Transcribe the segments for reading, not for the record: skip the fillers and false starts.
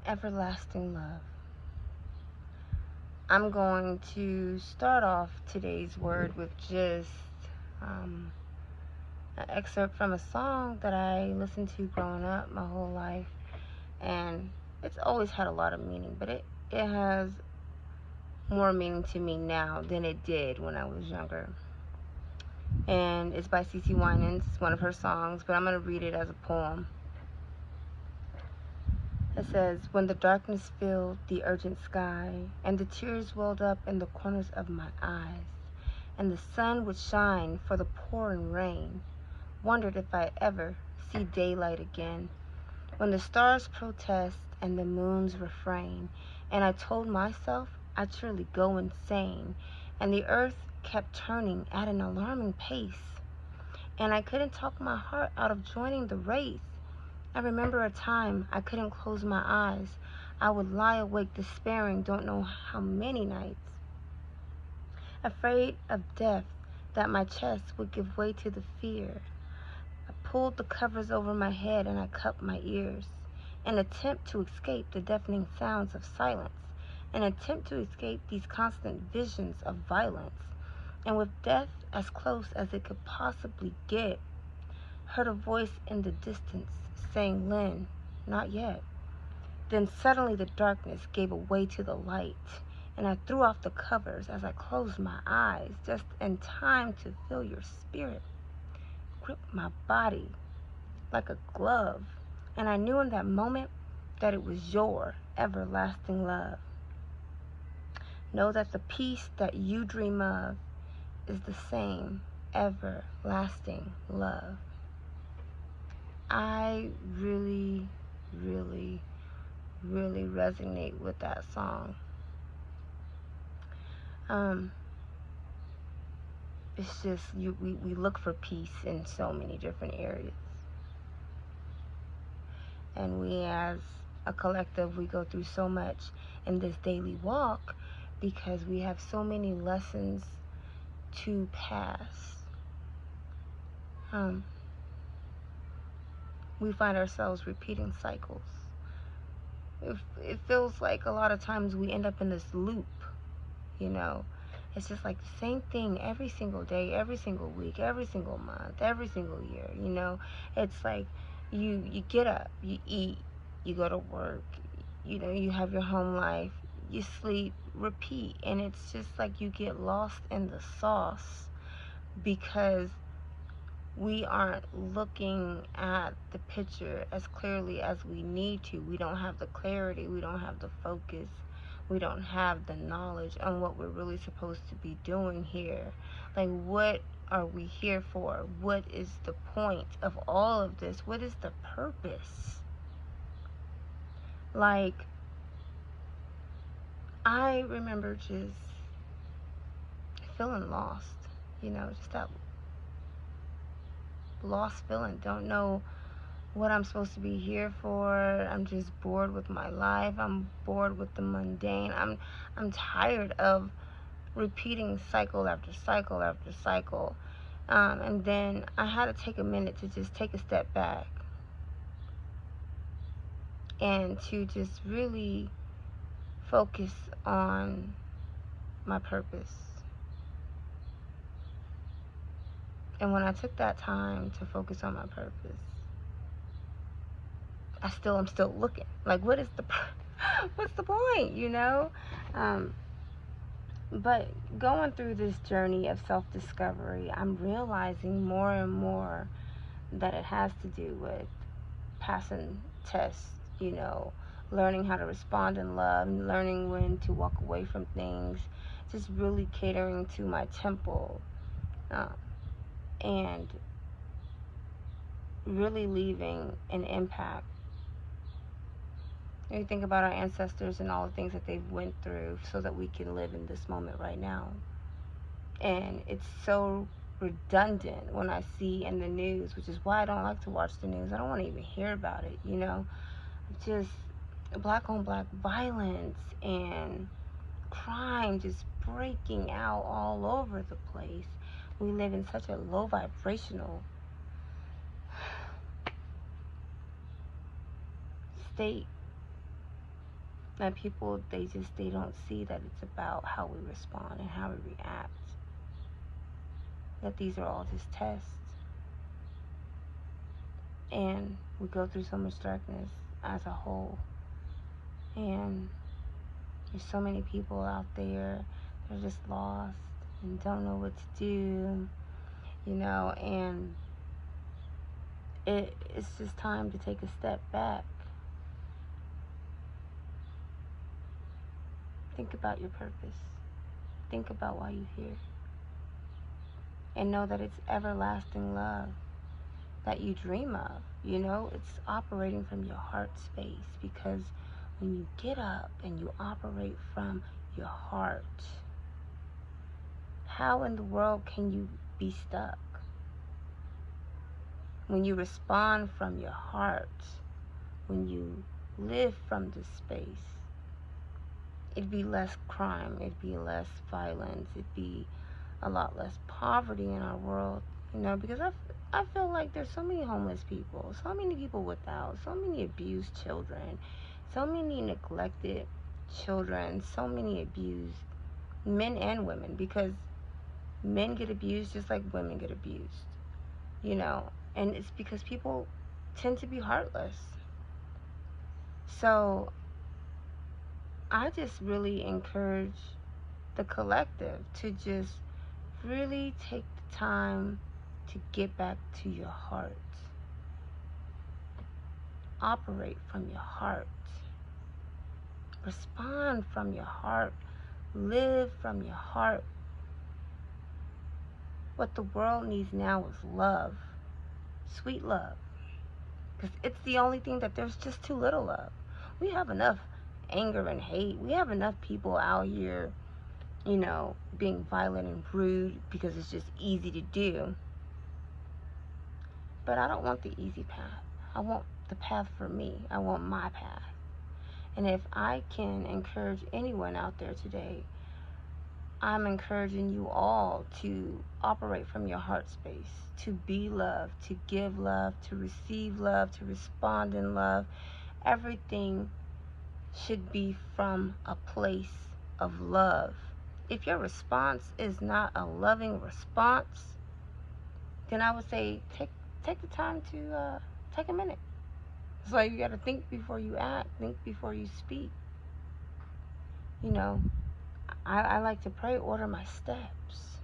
everlasting love. I'm going to start off today's word with just an excerpt from a song that I listened to growing up my whole life, and it's always had a lot of meaning, but it has more meaning to me now than it did when I was younger. And it's by CeCe Winans. It's one of her songs, but I'm going to read it as a poem. It says, when the darkness filled the urgent sky, and the tears welled up in the corners of my eyes, and the sun would shine for the pouring rain, wondered if I'd ever see daylight again, when the stars protest and the moons refrain, and I told myself I'd surely go insane, and the earth kept turning at an alarming pace, and I couldn't talk my heart out of joining the race. I remember a time I couldn't close my eyes. I would lie awake despairing, don't know how many nights, afraid of death, that my chest would give way to the fear. I pulled the covers over my head and I cupped my ears, an attempt to escape the deafening sounds of silence, an attempt to escape these constant visions of violence. And with death as close as it could possibly get, heard a voice in the distance saying, Lynn, not yet. Then suddenly the darkness gave way to the light, and I threw off the covers as I closed my eyes, just in time to feel your spirit grip my body like a glove. And I knew in that moment that it was your everlasting love. Know that the peace that you dream of is the same everlasting love. I really, really, really resonate with that song. It's just we look for peace in so many different areas, and we as a collective, we go through so much in this daily walk because we have so many lessons to pass. We find ourselves repeating cycles. It feels like a lot of times we end up in this loop, you know. It's just like the same thing every single day, every single week, every single month, every single year, you know. It's like you get up, you eat, you go to work, you know, you have your home life, you sleep, repeat, and it's just like you get lost in the sauce because we aren't looking at the picture as clearly as we need to. We don't have the clarity, we don't have the focus, we don't have the knowledge on what we're really supposed to be doing here. Like, what are we here for? What is the point of all of this? What is the purpose? Like, I remember just feeling lost, you know, just that lost feeling. Don't know what I'm supposed to be here for. I'm just bored with my life. I'm bored with the mundane. I'm tired of repeating cycle after cycle after cycle. And then I had to take a minute to just take a step back and to just really focus on my purpose. And when I took that time to focus on my purpose, I'm still looking. Like, what's the point, you know? But going through this journey of self-discovery, I'm realizing more and more that it has to do with passing tests, you know, learning how to respond in love, learning when to walk away from things, just really catering to my temple, and really leaving an impact. You think about our ancestors and all the things that they've went through so that we can live in this moment right now. And it's so redundant when I see in the news, which is why I don't like to watch the news. I don't want to even hear about it, you know. Just black on black violence and crime just breaking out all over the place. We live in such a low vibrational state that people, they don't see that it's about how we respond and how we react. That these are all just tests. And we go through so much darkness as a whole. And there's so many people out there that are just lost and don't know what to do, and it's just time to take a step back. Think about your purpose. Think about why you're here. And know that it's everlasting love that you dream of. It's operating from your heart space, because when you get up and you operate from your heart, how in the world can you be stuck? When you respond from your heart, when you live from this space, it'd be less crime, it'd be less violence, it'd be a lot less poverty in our world, because I feel like there's so many homeless people, so many people without, so many abused children, so many neglected children, so many abused men and women, because men get abused just like women get abused, and it's because people tend to be heartless. So I just really encourage the collective to just really take the time to get back to your heart. Operate from your heart. Respond from your heart. Live from your heart. What the world needs now is love. Sweet love. Because it's the only thing that there's just too little of. We have enough anger and hate. We have enough people out here, being violent and rude because it's just easy to do. But I don't want the easy path. I want the path for me. I want my path. And if I can encourage anyone out there today, I'm encouraging you all to operate from your heart space, to be love, to give love, to receive love, to respond in love. Everything should be from a place of love. If your response is not a loving response, then I would say take the time to take a minute. So you got to think before you act, think before you speak. I like to pray, order my steps,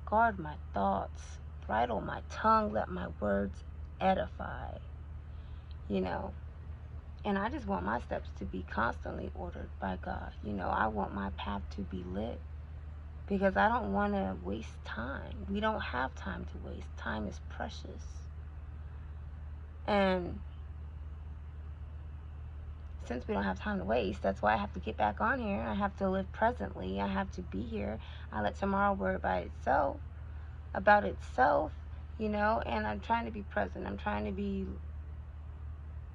guard my thoughts, bridle my tongue, let my words edify, and I just want my steps to be constantly ordered by God. I want my path to be lit, because I don't want to waste time. We don't have time to waste. Time is precious. And since we don't have time to waste, that's why I have to get back on here. I have to live presently. I have to be here. I let tomorrow worry about itself, and I'm trying to be present. I'm trying to be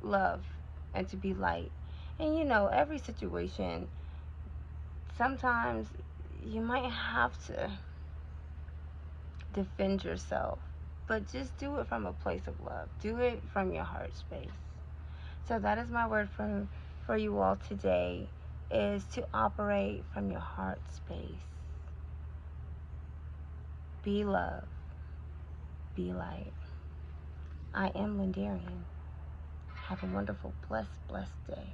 love and to be light. And every situation, sometimes you might have to defend yourself, but just do it from a place of love. Do it from your heart space. So that is my word for you all today, is to operate from your heart space. Be love. Be light. I am Lynndarrian. Have a wonderful, blessed day.